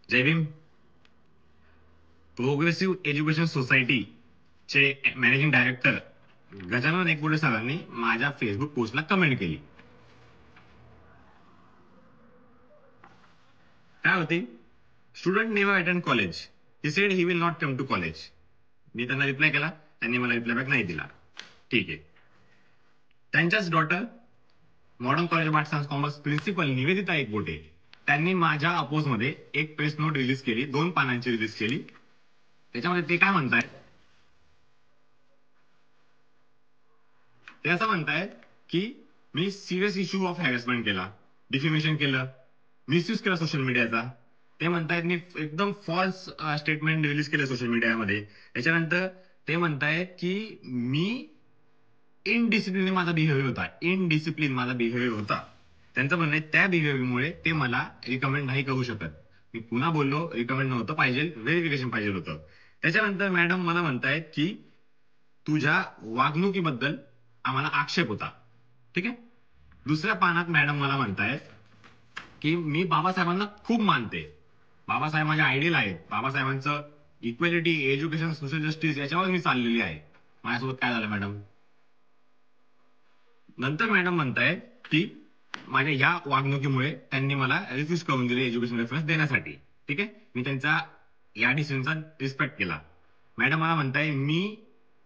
जय Bhim. Progressive education society चे managing director Gajanan Ekbote सरांनी माझ्या फेसबुक पोस्टला कमेंट केली. काय होती? Student never attend college. He said he will not come to college. मी त्यांना रिप्लाय केला, त्यांनी मला रिप्लाय बॅक नाही दिला. ठीक आहे. त्यांच्याच daughter modern college of arts and commerce principal Nivedita Ekbote त्यांनी माझ्या अपोज मध्ये एक प्रेस नोट रिलीज केली, 2 पानांची रिलीज केली. त्याच्यामध्ये ते काय म्हणतायत, ते असं म्हणतायत की मी सिरियस इश्यू ऑफ हॅरेसमेंट केला, डिफिमेशन केलं, मिसयूज केला सोशल मीडियाचा. ते म्हणतायत मी एकदम फॉल्स स्टेटमेंट रिलीज केलं सोशल मीडियामध्ये. त्याच्यानंतर ते म्हणतायत की मी इनडिसिप्लिन माझा बिहेवियर होता, इनडिसिप्लिन माझा बिहेवियर होता. त्यांचं म्हणणं आहे त्या बिहेवियरमुळे ते मला रिकमेंड नाही करू शकत. मी पुन्हा बोललो रिकमेंड नव्हतं पाहिजे, व्हेरिफिकेशन पाहिजे होतं. त्याच्यानंतर मॅडम मला म्हणतायत की तुझ्या वागणुकीबद्दल आम्हाला आक्षेप होता. ठीक आहे. दुसऱ्या पानात मॅडम मला म्हणतायत की मी बाबासाहेबांना खूप मानते, बाबासाहेब माझे आयडियल आहेत, बाबासाहेबांचं इक्वेलिटी, एज्युकेशन, सोशल जस्टिस याच्यावर मी चाललेली आहे. माझ्यासोबत काय झालं मॅडम? नंतर मॅडम म्हणतायत की माझ्या या वागणुकीमुळे त्यांनी मला रिफ्यूज करून दिले एज्युकेशन रेफरन्स देण्यासाठी. ठीक आहे. मी त्यांचा या डिसिजनचा रिस्पेक्ट केला. मॅडम मला म्हणताय मी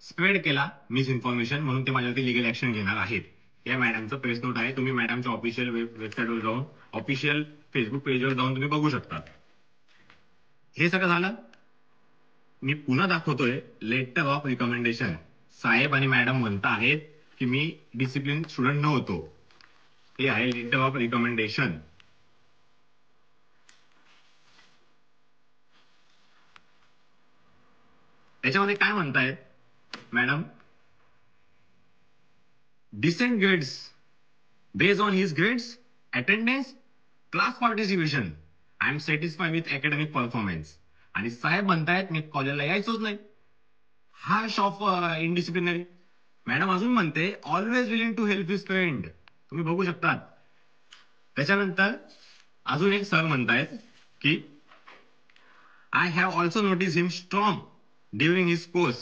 स्प्रेड केला मिस इन्फॉर्मेशन म्हणून ते माझ्यावरती लिगल ऍक्शन घेणार आहेत. या मॅडमचं प्रेस नोट आहे, तुम्ही मॅडमच्या ऑफिशियल वेबसाईटवर जाऊन, ऑफिशियल फेसबुक पेजवर जाऊन तुम्ही बघू शकता. हे सगळं झालं. मी पुन्हा दाखवतोय लेटर ऑफ रिकमेंडेशन. साहेब आणि मॅडम म्हणता आहेत की मी डिसिप्लिन स्टुडंट नव्हतो. हे आहे लेटर ऑफ रिकमेंडेशन. त्याच्यामध्ये काय म्हणतायत madam? Decent grades based on his grades, attendance, class participation. I am satisfy with academic performance. आणि साहेब म्हणतायत मी कॉलेजला यायचोच नाही. Harsh of इनडिसिप्लिनरी. मॅडम अजून म्हणते always willing to help his friend. तुम्ही बघू शकता. त्याच्यानंतर अजून एक सर म्हणतायत की I have also notice him strong during his course,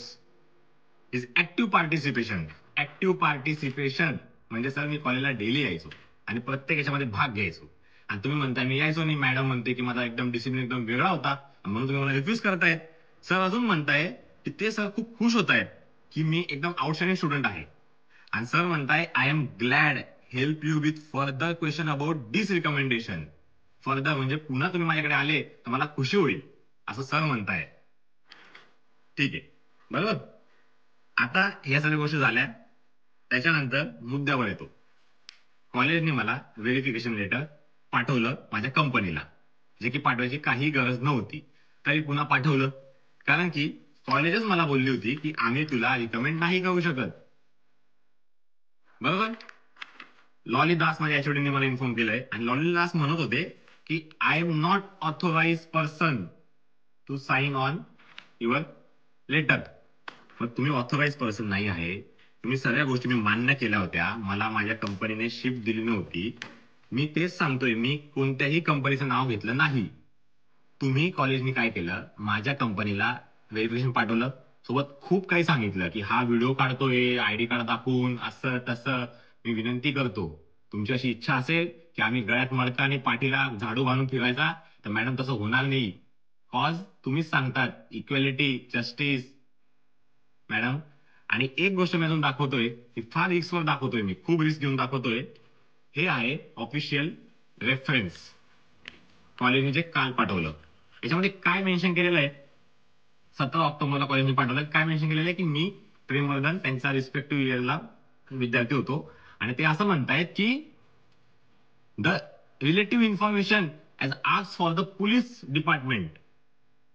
his active participation. Active participation म्हणजे सर मी कॉलेजला डेली यायचो आणि प्रत्येक याच्यामध्ये भाग घ्यायचो. आणि तुम्ही म्हणताय मी यायचो नाही. मॅडम म्हणते की माझा एकदम डिसिप्लिन एकदम वेगळा होता म्हणून तुम्ही मला रिफ्यूज करतायत. सर अजून म्हणताय की ते सर खूप खुश होत आहेत की मी एकदम आउटस्टँडिंग स्टुडंट आहे. आणि सर म्हणताय I am glad help you with further question about this recommendation. Further म्हणजे पुन्हा तुम्ही माझ्याकडे आले तर मला खुशी होईल असं सर म्हणताय. ठीक आहे, बरोबर. आता या सगळ्या गोष्टी झाल्या. त्याच्यानंतर मुद्द्यावर येतो. कॉलेजने मला व्हेरिफिकेशन लेटर पाठवलं माझ्या कंपनीला, जे की पाठवायची काही गरज नव्हती, तरी पुन्हा पाठवलं. कारण की कॉलेजच मला बोलली होती की आम्ही तुला रिकमेंड नाही करू शकत. बरोबर. लॉली दास माझ्या एचओडीने मला इन्फॉर्म केलंय आणि लॉली दास म्हणत होते की I am not authorize person to sign on your letter. मग तुम्ही ऑथोराइज पर्सन नाही आहे. तुम्ही सगळ्या गोष्टी मी मान्य केल्या होत्या. मला माझ्या कंपनीने शिफ्ट दिली नव्हती. मी तेच सांगतोय, मी कोणत्याही कंपनीचं नाव घेतलं नाही. तुम्ही कॉलेजनी काय केलं, माझ्या कंपनीला व्हेरिफिकेशन पाठवलं, सोबत खूप काही सांगितलं की हा व्हिडिओ काढतोय आयडी कार्ड दाखवून, असं तसं. मी विनंती करतो, तुमची अशी इच्छा असेल की आम्ही गळ्यात मडका आणि पाठीला झाडू घालून फिरायचा, तर मॅडम तसं होणार नाही. कॉज तुम्हीच सांगतात इक्वेलिटी, जस्टिस. मॅडम आणि एक गोष्ट मी अजून दाखवतोय, ही फार रिस्कवर दाखवतोय, मी खूप रिस्क घेऊन दाखवतोय. हे आहे ऑफिशियल रेफरन्स, कॉलेजने जे काल पाठवलं. याच्यामध्ये काय मेन्शन केलेलं आहे? 17 ऑक्टोबरला कॉलेजने पाठवलं. काय मेन्शन केलेलं आहे की मी प्रेमवर्धन त्यांचा रिस्पेक्टिव्ह इयरला विद्यार्थी होतो. आणि ते असं म्हणतायत की the relative information as asked for the police department.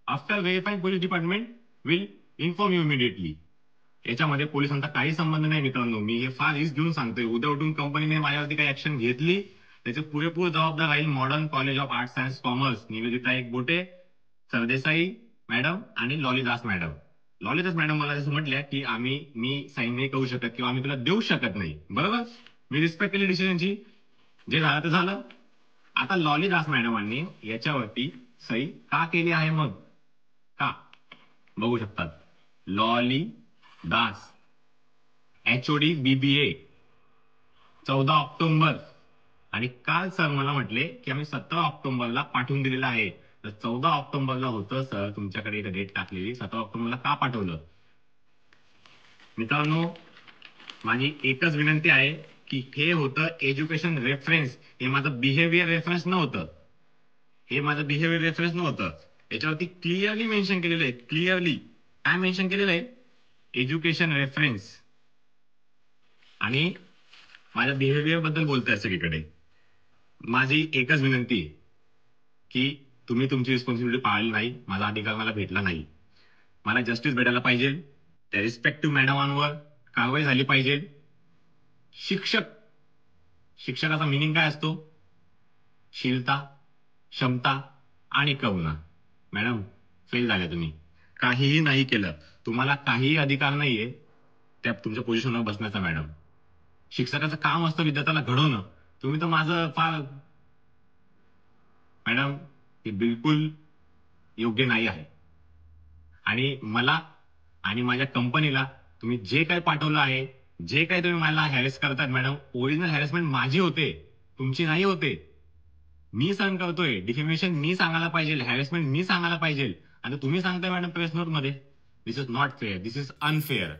After verifying police department will inform you immediately. याच्यामध्ये पोलिसांचा काही संबंध नाही मित्रांनो. मी हे फार रिस्क घेऊन सांगतोय. उद्या उठून कंपनीने माझ्यावरती काही ऍक्शन घेतली, त्याचे पुरेपूर जबाबदार राहील modern college of arts and commerce, Nivedita Ekbote, Sardesai madam आणि लॉलीदास मॅडम. लॉलीदास मॅडम मला जसं म्हटल्या की मी साईन नाही करू शकत किंवा आम्ही तुला देऊ शकत नाही. बरोबर. मी रिस्पेक्ट केली डिसिजनची. जे झालं ते झालं. आता लॉलीदास मॅडमांनी याच्यावरती सही का केली आहे मग? का? बघू शकतात. Lolly Das, HOD BBA, 14 October. आणि काल सर मला म्हटले की आम्ही 17 ऑक्टोबरला पाठवून दिलेलं आहे. तर 14 ऑक्टोबरला होतं सर, तुमच्याकडे एक डेट टाकलेली. 17 ऑक्टोबरला का पाठवलं? मित्रांनो, माझी एकच विनंती आहे की हे होतं एज्युकेशन रेफरन्स, हे माझं बिहेवियर रेफरन्स नव्हतं. हे माझं बिहेवियर रेफरन्स नव्हतं. याच्यावरती क्लिअरली मेन्शन केलेलं आहे. क्लिअरली काय मेन्शन केलेलं आहे? Education reference. आणि माझ्या बिहेवियर बद्दल बोलताय सगळीकडे. माझी एकच विनंती आहे की तुम्ही तुमची रिस्पॉन्सिबिलिटी पाळली नाही, माझा अधिकार मला भेटला नाही. मला जस्टिस भेटायला पाहिजे. त्या रिस्पेक्टिव्ह मॅडमांवर कारवाई झाली पाहिजे. शिक्षक, शिक्षकाचा मिनिंग काय असतो? शीलता, क्षमता आणि करुणा. मॅडम, फेल झाल्या तुम्ही. काहीही नाही केलं. तुम्हाला काहीही अधिकार नाहीये त्या तुमच्या पोझिशनवर बसण्याचा. मॅडम, शिक्षकाचं काम असतं विद्यार्थ्याला घडवणं. तुम्ही तर माझं फार. मॅडम, हे बिलकुल योग्य नाही आहे. आणि मला आणि माझ्या कंपनीला तुम्ही जे काही पाठवलं आहे, जे काही तुम्ही मला हॅरेस करतात मॅडम, ओरिजिनल हॅरेसमेंट माझी होते, तुमची नाही होते. मी सहन करतोय. डिफेमेशन मी सांगायला पाहिजे, हॅरेसमेंट मी सांगायला पाहिजे. आणि तुम्ही सांगताय मॅडम प्रेस नोट मध्ये. This is not fair, this is unfair.